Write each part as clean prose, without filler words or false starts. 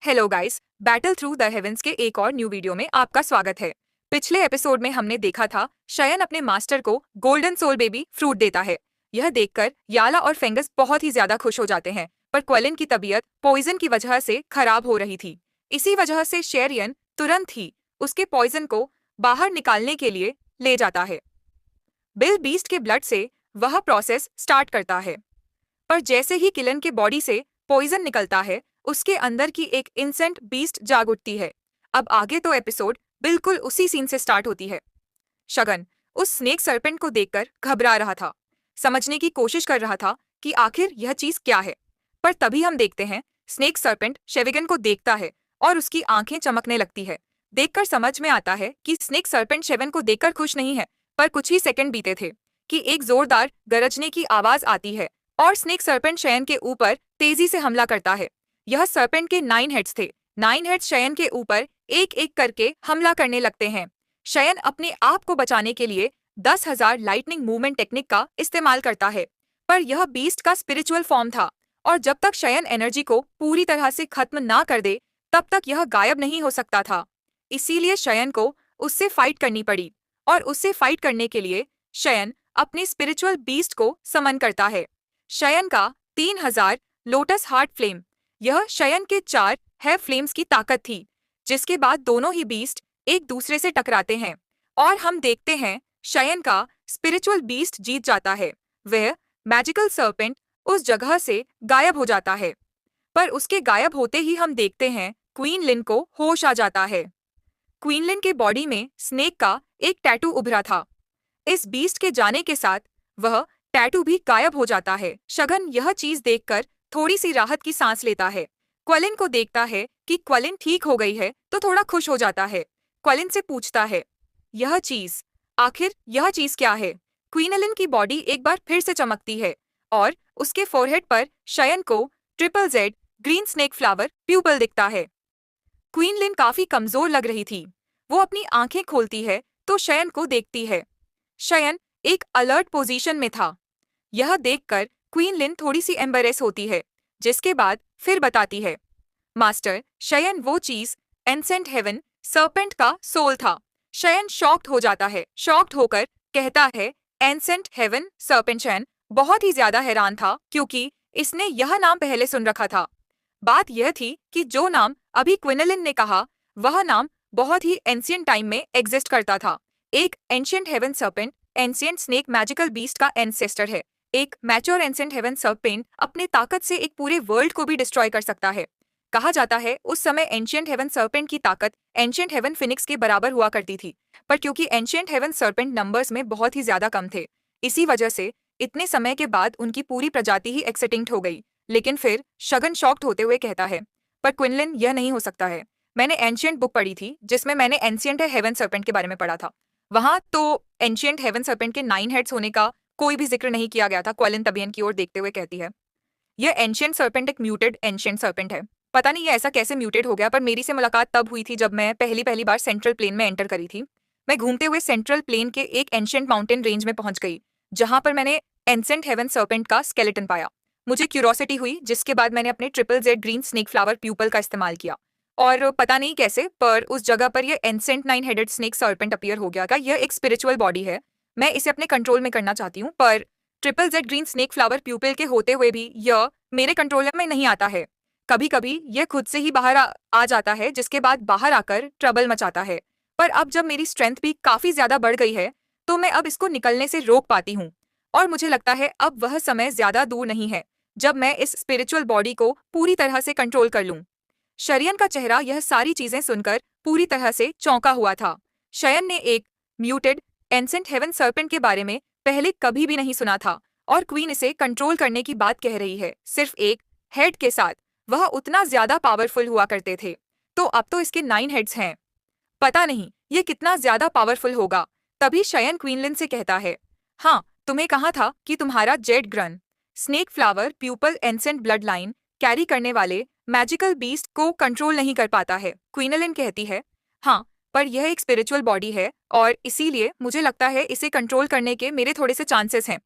Hello guys, battle through the heavens के एक और न्यू वीडियो में आपका स्वागत है। पिछले एपिसोड में हमने देखा था शयन अपने मास्टर को गोल्डन सोल बेबी फ्रूट देता है। यह देखकर याला और फेंगस बहुत ही ज्यादा खुश हो जाते हैं, पर क्वेलिन की तबीयत पॉइजन की वजह से खराब हो रही थी। इसी वजह से शेरियन तुरंत ही उसके पॉइजन को बाहर निकालने के लिए ले जाता है। बिल बीस्ट के ब्लड से वह प्रोसेस स्टार्ट करता है, पर जैसे ही किलन के बॉडी से पॉइजन निकलता है, उसके अंदर की एक इंसेंट बीस्ट जाग उठती है। अब आगे तो एपिसोड बिल्कुल उसी सीन से स्टार्ट होती है। शगन उस स्नेक सर्पेंट को देखकर घबरा रहा था, समझने की कोशिश कर रहा था कि आखिर यह चीज क्या है। पर तभी हम देखते हैं स्नेक सर्पेंट शेविगन को देखता है और उसकी आंखें चमकने लगती है। देखकर समझ में आता है कि स्नेक सर्पेंट शेविगन को देखकर खुश नहीं है। पर कुछ ही सेकंड बीते थे कि एक जोरदार गरजने की आवाज आती है और स्नेक सर्पेंट शयन के ऊपर तेजी से हमला करता है। यह सर्पेंट के 9 हेड्स थे। 9 हेड्स शयन के ऊपर एक एक करके हमला करने लगते हैं। शयन अपने आप को बचाने के लिए 10,000 लाइटनिंग मूवमेंट टेक्निक का इस्तेमाल करता है, पर यह बीस्ट का स्पिरिचुअल फॉर्म था और जब तक शयन एनर्जी को पूरी तरह से खत्म ना कर दे तब तक यह गायब नहीं हो सकता था। इसीलिए शयन को उससे फाइट करनी पड़ी और उससे फाइट करने के लिए शयन अपने स्पिरिचुअल बीस्ट को समन करता है। शयन का 3000 लोटस हार्ट फ्लेम, यह शयन के 4 है फ्लेम्स की ताकत थी, जिसके बाद दोनों ही बीस्ट एक दूसरे से टकराते हैं और हम देखते हैं शयन का स्पिरिचुअल बीस्ट जीत जाता है। वह मैजिकल सर्पेंट उस जगह से गायब हो जाता है, पर उसके गायब होते ही हम देखते हैं क्वीन लिन को होश आ जाता है। क्वीन लिन के बॉडी में स्नेक का एक टैटू उभरा था। इस बीस्ट के जाने के साथ वह टैटू भी गायब हो जाता है। शगन यह चीज देखकर थोड़ी सी राहत की सांस लेता है। क्वेलिन को देखता है कि क्वेलिन ठीक हो गई है तो थोड़ा खुश हो जाता है। क्वेलिन से पूछता है, आखिर यह चीज क्या है? क्वीनलिन की बॉडी एक बार फिर से चमकती है और उसके फोरहेड पर शयन को ZZZ green snake flower pupil दिखता है। क्वीनलिन काफी कमजोर लग रही थी। वो अपनी आंखें खोलती है तो शयन को देखती है। शयन एक अलर्ट पोजीशन में था। यह देखकर क्वीनलिन थोड़ी सी एम्बेरेस होती है, जिसके बाद फिर बताती है, मास्टर, शयन वो चीज एंसेंट हेवन सर्पेंट का सोल था। शयन शॉक्ड हो जाता है। शॉक्ड होकर कहता है, एंसेंट हेवन सर्पेंट। शयन बहुत ही ज्यादा हैरान था क्योंकि इसने यह नाम पहले सुन रखा था। बात यह थी कि जो नाम अभी क्विनलिन ने कहा वह नाम बहुत ही एंशिएंट टाइम में एग्जिस्ट करता था। एक ancient heaven serpent ancient snake magical beast का एंसेस्टर है। एक मैच्योर एंशिएंट हेवन सर्पेंट अपने ताकत से एक पूरे वर्ल्ड को भी डिस्ट्रॉय कर सकता है। कहा जाता है उस समय एंशिएंट हेवन सर्पेंट की ताकत एंशिएंट हेवन फिनिक्स के बराबर हुआ करती थी, पर क्योंकि एंशिएंट हेवन सर्पेंट नंबर्स में बहुत ही ज्यादा कम थे, इसी वजह से इतने समय के बाद उनकी पूरी प्रजाति ही एक्सटिंक्ट हो गई। लेकिन फिर शगन शॉक्ड होते हुए कहता है, पर क्विनलिन यह नहीं हो सकता है। मैंने एंशिएंट बुक पढ़ी थी जिसमें मैंने एंशिएंट हेवन सर्पेंट के बारे में पढ़ा था। वहां तो एंशिएंट हेवन सर्पेंट के 9 हेड्स होने का कोई भी जिक्र नहीं किया गया था। क्वेलिन तबियन की ओर देखते हुए कहती है, यह एंशिएंट सर्पेंट एक म्यूटेड एंशिएंट सर्पेंट है। पता नहीं ये ऐसा कैसे म्यूटेड हो गया, पर मेरी से मुलाकात तब हुई थी जब मैं पहली बार सेंट्रल प्लेन में एंटर करी थी। मैं घूमते हुए सेंट्रल प्लेन के एक एंशिएंट माउंटेन रेंज में पहुंच गई, जहां पर मैंने एंसेंट हेवन सर्पेंट का स्केलेटन पाया। मुझे क्यूरोसिटी हुई, जिसके बाद मैंने अपने ZZZ green snake flower pupil का इस्तेमाल किया और पता नहीं कैसे पर उस जगह पर यह ancient 9 headed snake serpent appear हो गया। का यह एक स्पिरिचुअल बॉडी है। मैं इसे अपने कंट्रोल में करना चाहती हूँ, पर ZZZ green snake flower pupil के होते हुए भी यह मेरे कंट्रोल में नहीं आता है। कभी कभी यह खुद से ही बाहर आ जाता है, जिसके बाद बाहर आकर ट्रबल मचाता है। पर अब जब मेरी स्ट्रेंथ भी काफी ज्यादा बढ़ गई है तो मैं अब इसको निकलने से रोक पाती हूँ और मुझे लगता है अब वह समय ज्यादा दूर नहीं है जब मैं इस स्पिरिचुअल बॉडी को पूरी तरह से कंट्रोल कर लूं। शयन का चेहरा यह सारी चीजें सुनकर पूरी तरह से चौंका हुआ था। शयन ने एक म्यूटेड एंसेंट हेवन सर्पेंट के बारे में पहले कभी भी नहीं सुना था और क्वीन इसे कंट्रोल करने की बात कह रही है, सिर्फ एक हेड के साथ। वह उतना ज्यादा पावरफुल हुआ करते थे, तो अब तो इसके 9 हेड्स हैं। पता नहीं ये कितना ज्यादा पावरफुल होगा। तभी शयन क्वीनलिन से कहता है, हाँ, तुम्हें कहा था कि तुम्हारा Z green snake flower pupil ancient blood line carry करने वाले मैजिकल बीस्ट को कंट्रोल नहीं कर पाता है। क्वीनलिन कहती है, हाँ, पर यह एक स्पिरिचुअल बॉडी है और इसीलिए मुझे लगता है इसे कंट्रोल करने के मेरे थोड़े से चांसेस हैं।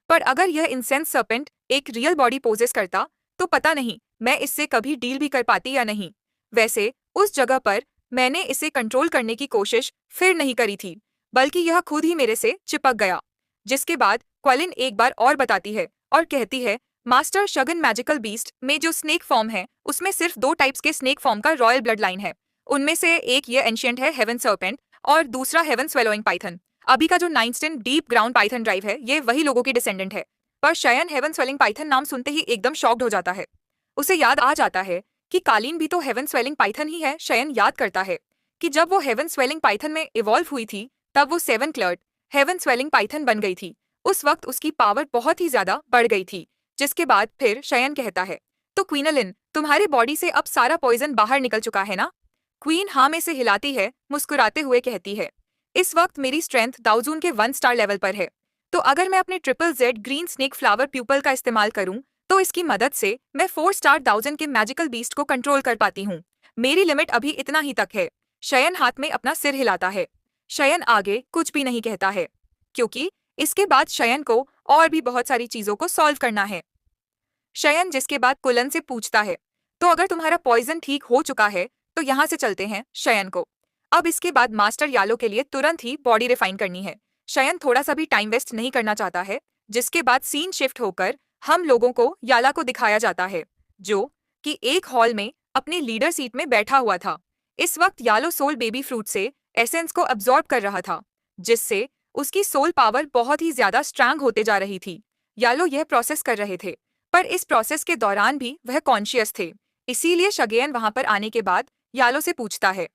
पर अगर यह इंसेंस सर्पेंट एक रियल बॉडी पोजेस करता तो पता नहीं मैं इससे कभी डील भी कर पाती या नहीं। वैसे उस जगह पर मैंने इसे कंट्रोल करने की कोशिश फिर नहीं करी थी, बल्कि यह खुद ही मेरे से चिपक गया। जिसके बाद क्वेलिन एक बार और बताती है और कहती है, मास्टर शगन मैजिकल बीस्ट में जो स्नेक फॉर्म है उसमें सिर्फ 2 टाइप्स के स्नेक फॉर्म का रॉयल ब्लड लाइन है। उनमें से एक ये एंशियंट है हेवन सर्पेंट और दूसरा हेवन स्वेलोइंग पाइथन। अभी का जो 9th deep ground Python drive है ये वही लोगों की डिसेंडेंट है। पर शयन हेवन स्वेलिंग पाइथन नाम सुनते ही एकदम शॉक्ड हो जाता है। उसे याद आ जाता है कि कालीन भी तो हेवन स्वेलिंग पाइथन ही है। शयन याद करता है कि जब वो हेवन स्वेलिंग पाइथन में इवॉल्व हुई थी तब वो 7 क्लर्ड हेवन स्वेलिंग पाइथन बन गई थी। उस वक्त उसकी पावर बहुत ही ज्यादा बढ़ गई थी। जिसके बाद फिर शयन कहता है, तो क्वीनलिन तुम्हारे बॉडी से अब सारा पॉइजन बाहर निकल चुका है ना? क्वीन हाँ में से हिलाती है, मुस्कुराते हुए कहती है, इस वक्त मेरी स्ट्रेंथ दाउजून के 1 स्टार लेवल पर है। तो अगर मैं अपने triple Z green snake flower pupil का इस्तेमाल करूं तो इसकी मदद से मैं 4 स्टार दाउजन के मैजिकल बीस्ट को कंट्रोल कर पाती हूँ। मेरी लिमिट अभी इतना ही तक है। शयन हाथ में अपना सिर हिलाता है। शयन आगे कुछ भी नहीं कहता है, क्योंकि इसके बाद शयन को और भी बहुत सारी चीजों को सॉल्व करना है। शयन जिसके बाद कुलन से पूछता है, तो अगर तुम्हारा पॉइजन ठीक हो चुका है तो यहाँ से चलते हैं शयन को। अब इसके बाद मास्टर यालो के लिए तुरंत ही बॉडी रिफाइन करनी है। शयन थोड़ा सा भी टाइम वेस्ट नहीं करना चाहता है। जिसके बाद सीन शिफ्ट होकर हम लोगों को याला को दिखाया जाता है, जो कि एक हॉल में अपने लीडर सीट में बैठा हुआ था। इस वक्त यालो सोल बेबी फ्रूट से एसेंस को अब्सॉर्ब कर रहा था, जिससे उसकी सोल पावर बहुत ही ज्यादा स्ट्रांग होते जा रही थी। यालो यह प्रोसेस कर रहे थे, पर इस प्रोसेस के दौरान भी वह कॉन्शियस थे। इसीलिए शगेन वहां पर आने के बाद यालो से पूछता है,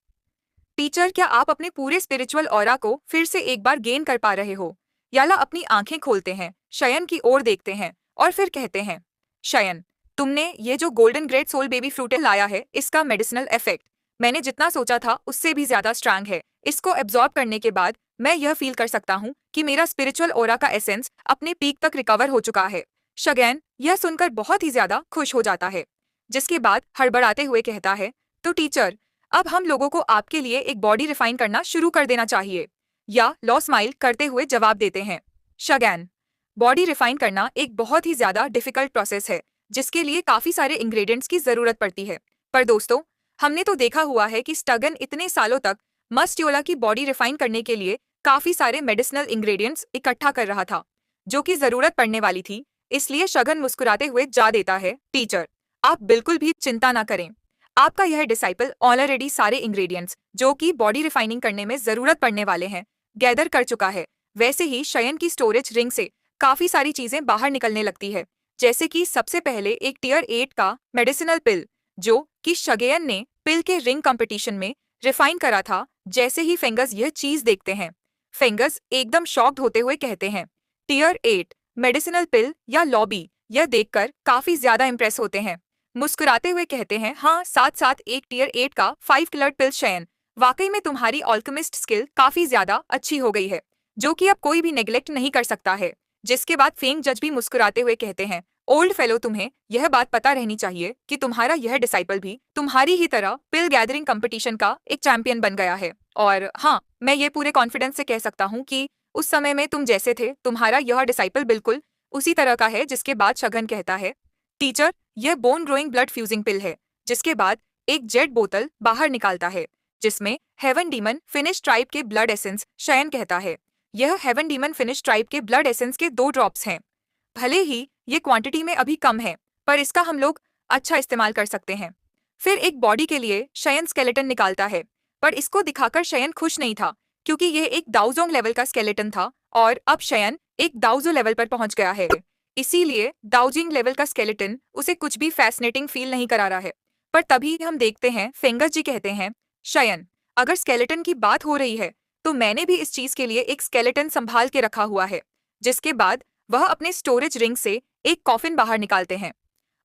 टीचर क्या आप अपने पूरे स्पिरिचुअल ऑरा को फिर से एक बार गेन कर पा रहे हो? याला अपनी आंखें खोलते हैं, शयन की ओर देखते हैं और फिर कहते हैं, शयन तुमने ये जो golden great soul baby fruit लाया है इसका मेडिसिनल इफेक्ट मैंने जितना सोचा था उससे भी ज्यादा स्ट्रांग है। इसको एब्जॉर्ब करने के बाद मैं यह फील कर सकता हूँ कि मेरा स्पिरिचुअल ओरा का एसेंस अपने पीक तक रिकवर हो चुका है। शगैन यह सुनकर बहुत ही ज्यादा खुश हो जाता है। जिसके बाद हड़बड़ाते हुए कहता है, तो टीचर अब हम लोगों को आपके लिए एक बॉडी रिफाइन करना शुरू कर देना चाहिए। या लॉ स्माइल करते हुए जवाब देते हैं, शगैन बॉडी रिफाइन करना एक बहुत ही ज्यादा डिफिकल्ट प्रोसेस है जिसके लिए काफी सारे इंग्रेडिएंट्स की जरूरत पड़ती है। पर दोस्तों हमने तो देखा हुआ है कि स्टगन इतने सालों तक मस्ट्योला की बॉडी रिफाइन करने के लिए काफी सारे मेडिसिनल इंग्रेडिएंट्स इकट्ठा कर रहा था जो कि जरूरत पड़ने वाली थी। इसलिए शगन मुस्कुराते हुए जा देता है, टीचर आप बिल्कुल भी चिंता ना करें, आपका यह डिसाइपल ऑलरेडी सारे इंग्रेडिएंट्स जो कि बॉडी रिफाइनिंग करने में जरूरत पड़ने वाले हैं गैदर कर चुका है। वैसे ही शयन की स्टोरेज रिंग से काफी सारी चीजें बाहर निकलने लगती है, जैसे कि सबसे पहले एक टियर 8 का मेडिसिनल पिल जो कि शगेयन ने पिल के रिंग कंपटीशन में रिफाइन करा था। जैसे ही फेंगस यह चीज देखते हैं, फेंगस एकदम शॉक्ड होते हुए कहते हैं, टियर 8 मेडिसिनल पिल या लॉबी। यह देखकर काफी ज्यादा इंप्रेस होते हैं, मुस्कुराते हुए कहते हैं, हाँ साथ साथ एक टियर 8 का 5 कलर्ड पिल। शयन वाकई में तुम्हारी ऑल्केमिस्ट स्किल काफी ज्यादा अच्छी हो गई है जो कि अब कोई भी नेग्लेक्ट नहीं कर सकता है। जिसके बाद फेंग जज भी मुस्कुराते हुए कहते हैं, ओल्ड फेलो तुम्हें यह बात पता रहनी चाहिए कि तुम्हारा यह डिसाइपल भी तुम्हारी ही तरह पिल गैदरिंग कंपटीशन का एक चैंपियन बन गया है। और हाँ मैं ये पूरे कॉन्फिडेंस से कह सकता हूँ कि उस समय में तुम जैसे थे तुम्हारा यह डिसाइपल बिल्कुल उसी तरह का है। जिसके बाद शगन कहता है, टीचर यह बोन ग्रोइंग ब्लड फ्यूजिंग पिल है। जिसके बाद एक जेड बोतल बाहर निकालता है जिसमें हेवन डीमन फिनिश ट्राइब के ब्लड एसेंस। शयन कहता है, यह हेवन डीमन फिनिश ट्राइब के ब्लड एसेंस के 2 ड्रॉप्स हैं। भले ही ये क्वांटिटी में अभी कम है पर इसका हम लोग अच्छा इस्तेमाल कर सकते हैं। फिर एक बॉडी के लिए शयन स्केलेटन निकालता है, पर इसको दिखाकर शयन खुश नहीं था क्योंकि यह एक दाउजोंग लेवल का स्केलेटन था और अब शयन एक दाउजो लेवल पर पहुंच गया है। इसीलिए दाउजिंग लेवल का स्केलेटन उसे कुछ भी फैसिनेटिंग फील नहीं करा रहा है। पर तभी हम देखते हैं फेंगस जी कहते हैं, शयन अगर स्केलेटन की बात हो रही है तो मैंने भी इस चीज के लिए एक स्केलेटन संभाल के रखा हुआ है। जिसके बाद वह अपने स्टोरेज रिंग से एक कॉफिन बाहर निकालते हैं।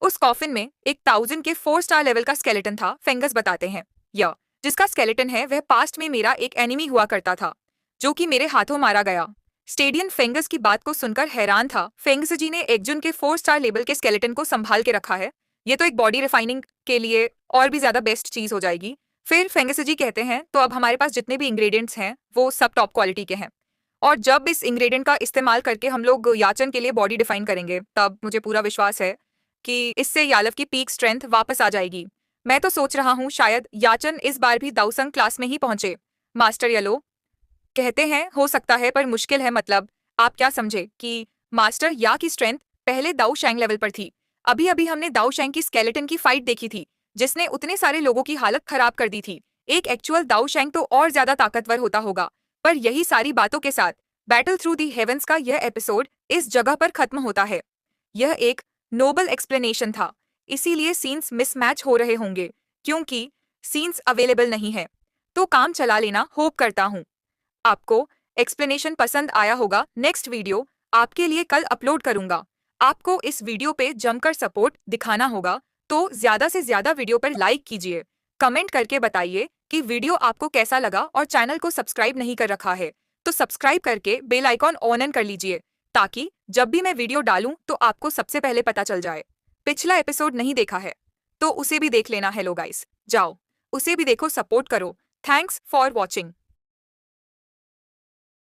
उस कॉफिन में एक 1000 के 4 स्टार लेवल का स्केलेटन था। फेंगस बताते हैं, या जिसका स्केलेटन है वह पास्ट में मेरा एक एनिमी हुआ करता था जो कि मेरे हाथों मारा गया। स्टेडियन फेंगस की बात को सुनकर हैरान था। फेंगस जी ने एकजुन के 4 स्टार लेवल के स्केलेटन को संभाल के रखा है, ये तो एक बॉडी रिफाइनिंग के लिए और भी ज्यादा बेस्ट चीज हो जाएगी। फिर फेंगस जी कहते हैं, तो अब हमारे पास जितने भी इंग्रेडिएंट्स हैं वो सब टॉप क्वालिटी के हैं और जब इस इंग्रेडिएंट का इस्तेमाल करके हम लोग याचन के लिए बॉडी डिफाइन करेंगे तब मुझे पूरा विश्वास है कि इससे यालव की पीक स्ट्रेंथ वापस आ जाएगी। मैं तो सोच रहा हूँ शायद याचन इस बार भी दाऊसंग क्लास में ही पहुंचे। मास्टर येलो कहते हैं हो सकता है पर मुश्किल है, मतलब आप क्या समझे कि मास्टर या की स्ट्रेंथ पहले दाऊ शैंग लेवल पर थी। अभी अभी हमने दाऊ शैंग की स्केलेटन की फाइट देखी थी जिसने उतने सारे लोगों की हालत खराब कर दी थी। एक एक्चुअल दाऊ शैंग तो और ज्यादा ताकतवर होता होगा। पर यही सारी बातों के साथ बैटल थ्रू दी हेवेंस का यह एपिसोड इस जगह पर खत्म होता है। यह एक नोबल एक्सप्लेनेशन था, इसीलिए सीन्स मिसमैच हो रहे होंगे क्योंकि सीन्स अवेलेबल नहीं है। तो काम चला लेना होप करता हूँ आपको एक्सप्लेनेशन पसंद आया होगा। नेक्स्ट वीडियो आपके लिए कल अपलोड करूंगा। आपको इस वीडियो पे जमकर सपोर्ट दिखाना होगा, तो ज्यादा से ज्यादा वीडियो पर लाइक कीजिए, कमेंट करके बताइए कि वीडियो आपको कैसा लगा और चैनल को सब्सक्राइब नहीं कर रखा है तो सब्सक्राइब करके बेल आइकॉन ऑन कर लीजिए ताकि जब भी मैं वीडियो डालूं तो आपको सबसे पहले पता चल जाए। पिछला एपिसोड नहीं देखा है तो उसे भी देख लेना। हेलो गाइस, जाओ उसे भी देखो, सपोर्ट करो। Thanks for watching.